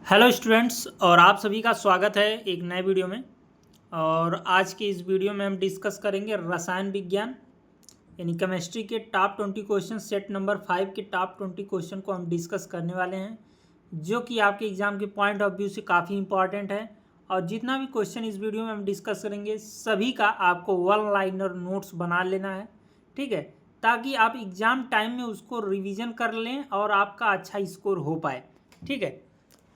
Hello students और आप सभी का स्वागत है एक नए वीडियो में। और आज के इस वीडियो में हम डिस्कस करेंगे रसायन विज्ञान यानी केमिस्ट्री के टॉप 20 क्वेश्चन, सेट नंबर 5 के टॉप 20 क्वेश्चन को हम डिस्कस करने वाले हैं, जो कि आपके एग्जाम के पॉइंट ऑफ व्यू से काफ़ी इंपॉर्टेंट है। और जितना भी क्वेश्चन इस वीडियो में हम डिस्कस करेंगे सभी का आपको वन लाइनर नोट्स बना लेना है, ठीक है, ताकि आप एग्ज़ाम टाइम में उसको रिवीजन कर लें और आपका अच्छा स्कोर हो पाए, ठीक है।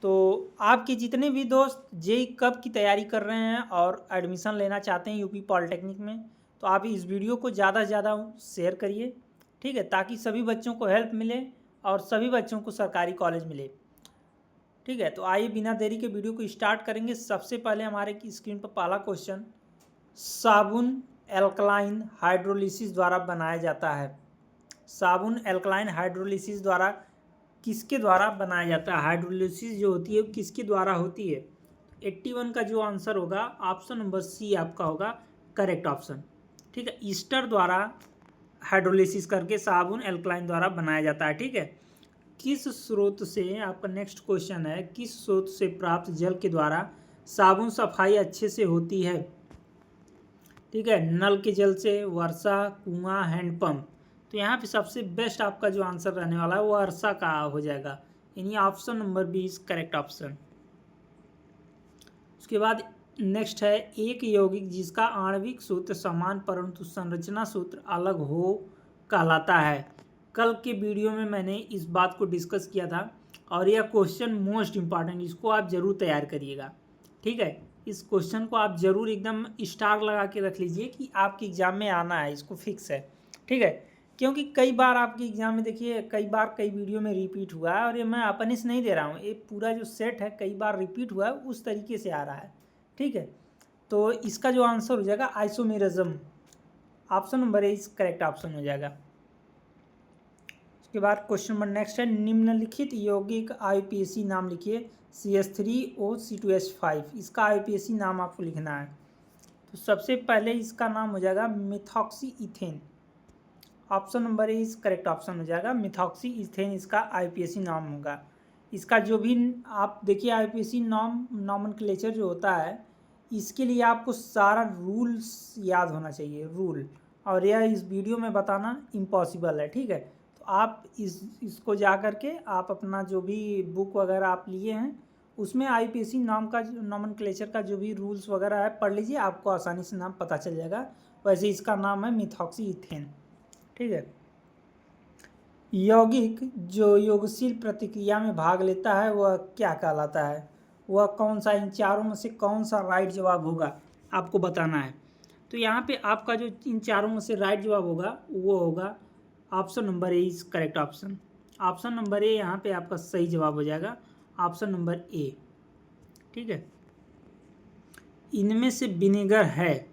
तो आपके जितने भी दोस्त जेई कब की तैयारी कर रहे हैं और एडमिशन लेना चाहते हैं यूपी पॉलिटेक्निक में, तो आप इस वीडियो को ज़्यादा से ज़्यादा शेयर करिए, ठीक है, ताकि सभी बच्चों को हेल्प मिले और सभी बच्चों को सरकारी कॉलेज मिले, ठीक है। तो आइए बिना देरी के वीडियो को स्टार्ट करेंगे। सबसे पहले हमारे स्क्रीन पर पहला क्वेश्चन, साबुन एल्कलाइन हाइड्रोलिसिस द्वारा बनाया जाता है। साबुन एल्कलाइन हाइड्रोलिसिस द्वारा किसके द्वारा बनाया जाता है? हाइड्रोलिसिस जो होती है वो किसके द्वारा होती है? 81 का जो आंसर होगा ऑप्शन नंबर सी आपका होगा करेक्ट ऑप्शन, ठीक है। ईस्टर द्वारा हाइड्रोलिसिस करके साबुन एल्कलाइन द्वारा बनाया जाता है, ठीक है। किस स्रोत से, आपका नेक्स्ट क्वेश्चन है, किस स्रोत से प्राप्त जल के द्वारा साबुन सफाई अच्छे से होती है? ठीक है, नल के जल से, वर्षा, कुआं, हैंडपंप। तो यहाँ पे सबसे बेस्ट आपका जो आंसर रहने वाला है वो वर्षा का हो जाएगा, यानी option number B is correct option. उसके बाद नेक्स्ट है, एक यौगिक जिसका आणविक सूत्र समान परंतु संरचना सूत्र अलग हो कहलाता है। कल के वीडियो में मैंने इस बात को डिस्कस किया था और यह क्वेश्चन मोस्ट इम्पॉर्टेंट, इसको आप जरूर तैयार करिएगा, ठीक है। इस क्वेश्चन को आप जरूर एकदम स्टार लगा के रख लीजिए कि आपके एग्जाम में आना है, इसको फिक्स है, ठीक है। क्योंकि कई बार आपके एग्जाम में देखिए कई बार कई वीडियो में रिपीट हुआ है, और ये मैं अपने से नहीं दे रहा हूँ, ये पूरा जो सेट है कई बार रिपीट हुआ है उस तरीके से आ रहा है, ठीक है। तो इसका जो आंसर हो जाएगा isomerism, option number A is correct option हो जाएगा। उसके बाद क्वेश्चन नंबर नेक्स्ट है, निम्नलिखित यौगिक आईपीएसी नाम लिखिए। CH3O, C2H5, इसका आईपीएसी नाम आपको लिखना है। तो सबसे पहले इसका नाम हो जाएगा methoxy ethane, option number A is correct option हो जाएगा। मिथॉक्सी इथेन इसका आईपीएसी नाम होगा। इसका जो भी आप देखिए आईपीएसी नॉमेनक्लेचर जो होता है, इसके लिए आपको सारा रूल्स याद होना चाहिए, रूल, और यह इस वीडियो में बताना इम्पॉसिबल है, ठीक है। तो आप इसको जा करके आप अपना जो भी बुक वगैरह आप लिए हैं उसमें आईपीएसी नाम का नॉमेनक्लेचर का जो भी रूल्स वगैरह है पढ़ लीजिए, आपको आसानी से नाम पता चल जाएगा। वैसे इसका नाम है मिथॉक्सी इथेन, ठीक है। यौगिक जो योगशील प्रतिक्रिया में भाग लेता है वह क्या कहलाता है? वह कौन सा, इन चारों में से कौन सा राइट जवाब होगा आपको बताना है। तो यहाँ पे आपका जो इन चारों में से राइट जवाब होगा वो होगा option number A is correct option. Option number A यहाँ पे आपका सही जवाब हो जाएगा, ऑप्शन नंबर ए, ठीक है। इनमें से विनेगर है,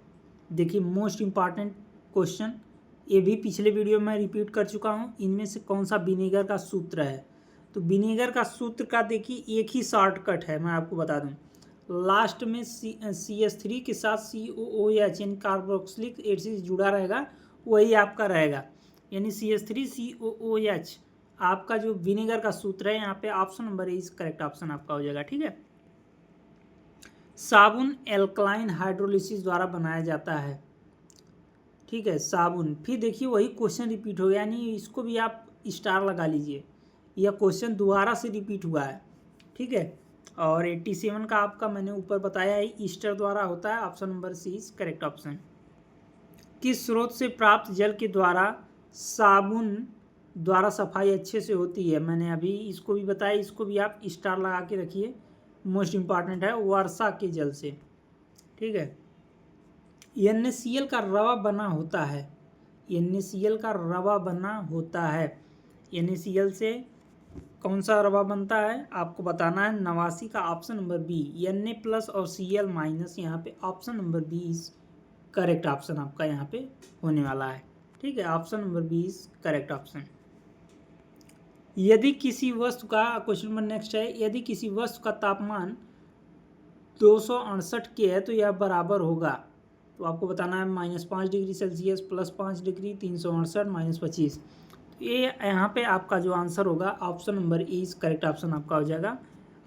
देखिए मोस्ट इम्पॉर्टेंट क्वेश्चन, ये भी पिछले वीडियो में रिपीट कर चुका हूँ। इनमें से कौन सा विनेगर का सूत्र है? तो विनेगर का सूत्र का देखिए एक ही शॉर्टकट है, मैं आपको बता दूँ, लास्ट में CH3 के साथ COOH यानी कार्बोक्सिलिक एसिड जुड़ा रहेगा, वही आपका रहेगा, यानी CH3COOH आपका जो विनेगर का सूत्र है। यहाँ पे option number is correct option आपका हो जाएगा, ठीक है। साबुन एल्कलाइन हाइड्रोलिसिस द्वारा बनाया जाता है, ठीक है, साबुन। फिर देखिए वही क्वेश्चन रिपीट हो गया, यानी इसको भी आप स्टार लगा लीजिए, यह क्वेश्चन दोबारा से रिपीट हुआ है, ठीक है। और 87 का आपका मैंने ऊपर बताया है ईस्टर द्वारा होता है, option number C is correct option. किस स्रोत से प्राप्त जल के द्वारा साबुन द्वारा सफाई अच्छे से होती है? मैंने अभी इसको भी बताया, इसको भी आप स्टार लगा के रखिए, मोस्ट इम्पॉर्टेंट है, वर्षा के जल से, ठीक है। NaCl का रवा बना होता है, NaCl का रवा बना होता है, NaCl से कौन सा रवा बनता है आपको बताना है, 89 का ऑप्शन नंबर बी, Na+ और Cl-, यहाँ पे option number B is correct option आपका यहाँ पे होने वाला है, ठीक है। Option number B is correct option. यदि किसी वस्तु का, क्वेश्चन नंबर नेक्स्ट है, यदि किसी वस्तु का तापमान 268 के है तो यह बराबर होगा, तो आपको बताना है -5 डिग्री सेल्सियस, +5 डिग्री, 368, -25। तो ये यहाँ पे आपका जो आंसर होगा option number E is correct option आपका हो जाएगा,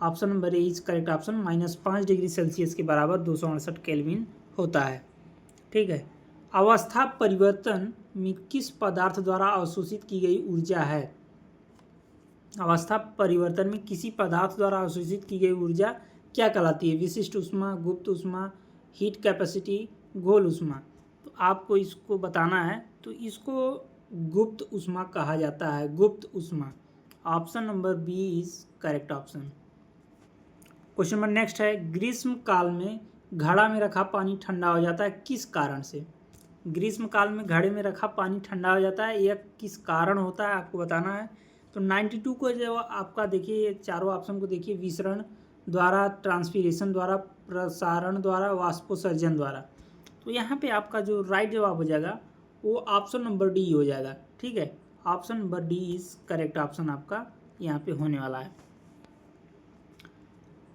option number A is correct option. -5 degree Celsius के बराबर 268 केल्विन होता है। ठीक है, अवस्था परिवर्तन में किस पदार्थ द्वारा अवशोषित की गई ऊर्जा है? अवस्था परिवर्तन में किसी पदार्थ द्वारा अवशोषित की गई ऊर्जा क्या कहलाती है? विशिष्ट ऊष्मा, गुप्त ऊष्मा, हीट कैपेसिटी, घोल ऊष्मा। तो आपको इसको बताना है, तो इसको गुप्त ऊष्मा कहा जाता है, गुप्त ऊष्मा। Option number B is correct option. Question number next है, ग्रीष्म काल में घड़ा में रखा पानी ठंडा हो जाता है किस कारण से? ग्रीष्म काल में घड़े में रखा पानी ठंडा हो जाता है, यह किस कारण होता है आपको बताना है। तो 92 को जो आपका देखिए, चारों ऑप्शन को देखिए, विसरण द्वारा, ट्रांसपीरेशन द्वारा, प्रसारण द्वारा, वाष्पोत्सर्जन द्वारा। तो यहाँ पे आपका जो राइट जवाब हो जाएगा वो ऑप्शन नंबर डी हो जाएगा। ठीक है, option number D is correct option आपका यहाँ पे होने वाला है।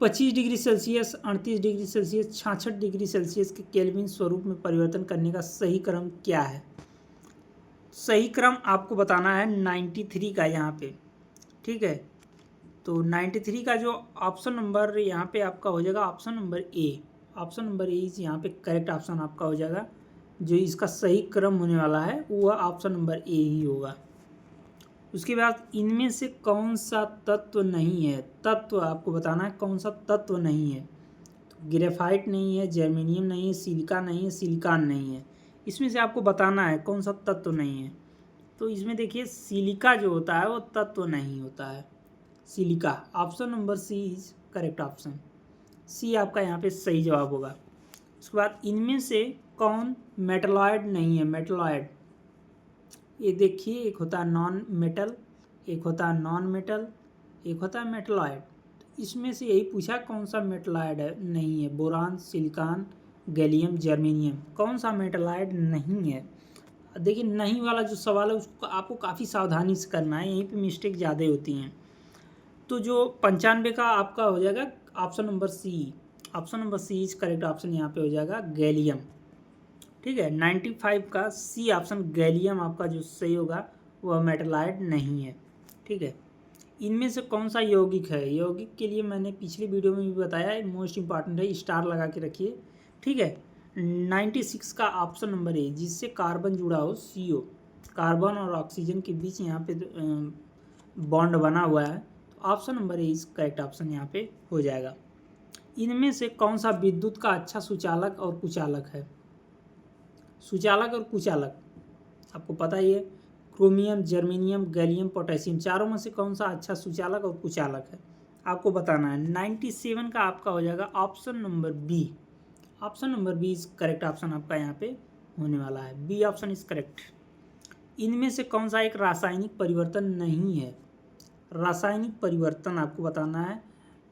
25 degree Celsius, 38 degree Celsius, 66 degree Celsius के केल्विन स्वरूप में परिवर्तन करने का सही क्रम क्या है? सही क्रम आपको बताना है 93 का यहाँ पे। ठीक है, तो 93 का जो ऑप्शन नंबर यहाँ पे आपका हो जाएगा option number A. Option number A is यहाँ पे करेक्ट ऑप्शन आपका हो जाएगा। जो इसका सही क्रम होने वाला है वह ऑप्शन नंबर ए ही होगा। उसके बाद इनमें से कौन सा तत्व नहीं है? तत्व आपको बताना है कौन सा तत्व नहीं है। तो ग्रेफाइट नहीं है, जर्मेनियम नहीं है, सिलिका नहीं है, सिलिकॉन नहीं है। इसमें से आपको बताना है कौन सा तत्व नहीं है। तो इसमें देखिए, सिलिका जो होता है वो तत्व नहीं होता है, silica. Option number C is correct option. C आपका यहाँ पे सही जवाब होगा। उसके बाद इनमें से कौन मेटलॉयड नहीं है? मेटलॉयड, ये देखिए, एक होता है नॉन मेटल, एक होता है नॉन मेटल, एक होता है मेटलॉयड। तो इसमें से यही पूछा कौन सा मेटलॉयड है नहीं है। बोरान, सिलिकॉन, गैलियम, जर्मेनियम, कौन सा मेटलॉयड नहीं है? देखिए, नहीं वाला जो सवाल है उसको आपको काफ़ी सावधानी से करना है, यहीं पे मिस्टेक ज़्यादा होती हैं। तो जो 95 का आपका हो जाएगा option number C. Option number C is correct option यहाँ पे हो जाएगा, गैलियम। ठीक है, 95 का सी ऑप्शन गैलियम आपका जो सही होगा वह मेटलॉयड नहीं है। ठीक है, इनमें से कौन सा यौगिक है? यौगिक के लिए मैंने पिछली वीडियो में भी बताया है, मोस्ट इंपॉर्टेंट है, स्टार लगा के रखिए। ठीक है, 96 का ऑप्शन नंबर ए, जिससे कार्बन जुड़ा हो, CO, कार्बन और ऑक्सीजन के बीच यहाँ पे बॉन्ड बना हुआ है। तो option number A is correct option यहाँ पे हो जाएगा। इनमें से कौन सा विद्युत का अच्छा सुचालक और कुचालक है? सुचालक और कुचालक आपको पता ही है, क्रोमियम, जर्मेनियम, गैलियम, पोटेशियम, चारों में से कौन सा अच्छा सुचालक और कुचालक है आपको बताना है। 97 का आपका हो जाएगा option number B. Option number B is correct option आपका यहाँ पे होने वाला है। B option is correct. इनमें से कौन सा एक रासायनिक परिवर्तन नहीं है? रासायनिक परिवर्तन आपको बताना है।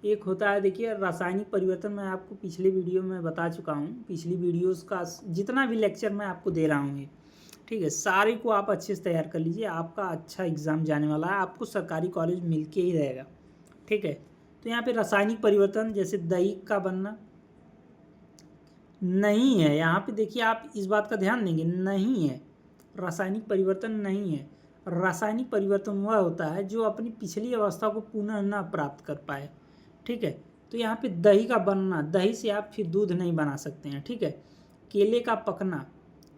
एक होता है, देखिए, रासायनिक परिवर्तन मैं आपको पिछले वीडियो में बता चुका हूँ। पिछली वीडियोस का जितना भी लेक्चर मैं आपको दे रहा हूँ, ठीक है, सारे को आप अच्छे से तैयार कर लीजिए। आपका अच्छा एग्जाम जाने वाला है, आपको सरकारी कॉलेज मिल के ही रहेगा। ठीक है, तो यहाँ पे रासायनिक परिवर्तन जैसे दही का बनना नहीं है। यहाँ पे देखिए, आप इस बात का ध्यान देंगे, नहीं है, रासायनिक परिवर्तन नहीं है। रासायनिक परिवर्तन वह होता है जो अपनी पिछली अवस्था को पुनः न प्राप्त कर पाए। ठीक है, तो यहाँ पे दही का बनना, दही से आप फिर दूध नहीं बना सकते हैं। ठीक है, केले का पकना,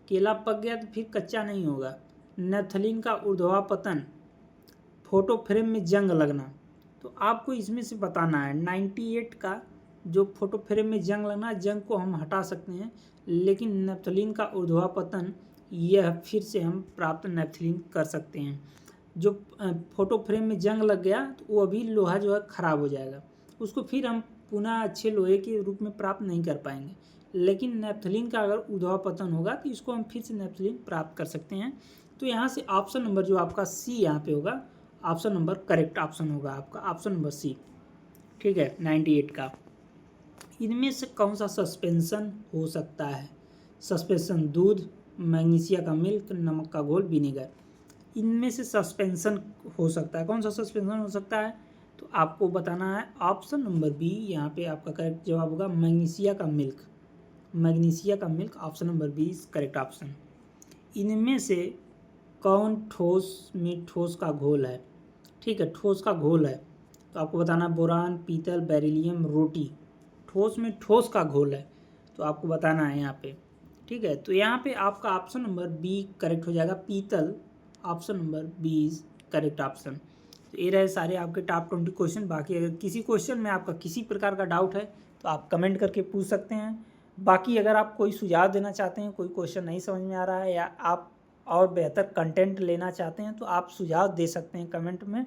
केला पक गया तो फिर कच्चा नहीं होगा। नेफ्थलीन का ऊर्ध्वापतन, फोटो फ्रेम में जंग लगना। तो आपको इसमें से बताना है 98 का जो फोटो फ्रेम में जंग लगना, जंग को हम हटा सकते हैं, लेकिन नेफ्थलीन का ऊर्ध्वापतन यह फिर से हम प्राप्त नेफ्थलीन कर सकते हैं। जो फोटो फ्रेम में जंग लग गया तो वो अभी लोहा जो है ख़राब हो जाएगा, उसको फिर हम पुनः अच्छे लोहे के रूप में प्राप्त नहीं कर पाएंगे। लेकिन नेफ्थलीन का अगर ऊर्ध्वापतन होगा तो इसको हम फिर से नेफ्थलीन प्राप्त कर सकते हैं। तो यहाँ से ऑप्शन नंबर जो आपका सी यहाँ पे होगा, ऑप्शन नंबर करेक्ट ऑप्शन होगा आपका, ऑप्शन नंबर सी। ठीक है, 98 का। इनमें से कौन सा सस्पेंशन हो सकता है? सस्पेंशन दूध, मैग्नीशिया का मिल्क, नमक का घोल, विनेगर। इनमें से सस्पेंशन हो सकता है, कौन सा सस्पेंशन हो सकता है? तो आपको बताना है ऑप्शन नंबर बी, यहाँ पे आपका करेक्ट जवाब होगा मैग्नीशिया का मिल्क। मैग्नीशिया का milk, option number B is correct option. इनमें से कौन ठोस में ठोस का घोल है? ठीक है, ठोस का घोल है। तो आपको बताना बोरान, पीतल, बेरिलियम, रोटी। ठोस में ठोस का घोल है तो आपको बताना है यहाँ पे, ठीक है। तो यहाँ पे आपका ऑप्शन नंबर बी करेक्ट हो जाएगा, पीतल। Option number B is correct option. तो ये रहे सारे आपके टॉप 20 क्वेश्चन। बाकी अगर किसी क्वेश्चन में आपका किसी प्रकार का डाउट है तो आप कमेंट करके पूछ सकते हैं। बाकी अगर आप कोई सुझाव देना चाहते हैं, कोई क्वेश्चन नहीं समझ में आ रहा है या आप और बेहतर कंटेंट लेना चाहते हैं तो आप सुझाव दे सकते हैं कमेंट में,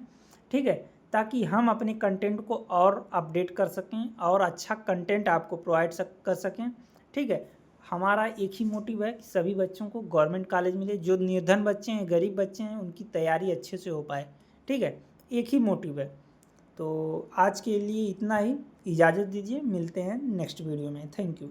ठीक है, ताकि हम अपने कंटेंट को और अपडेट कर सकें और अच्छा कंटेंट आपको प्रोवाइड कर सकें, ठीक है। हमारा एक ही मोटिव है कि सभी बच्चों को गवर्नमेंट कॉलेज मिले, जो निर्धन बच्चे हैं, गरीब बच्चे हैं, उनकी तैयारी अच्छे से हो पाए, ठीक है। एक ही मोटिव है। तो आज के लिए इतना ही, इजाज़त दीजिए, मिलते हैं नेक्स्ट वीडियो में। Thank you.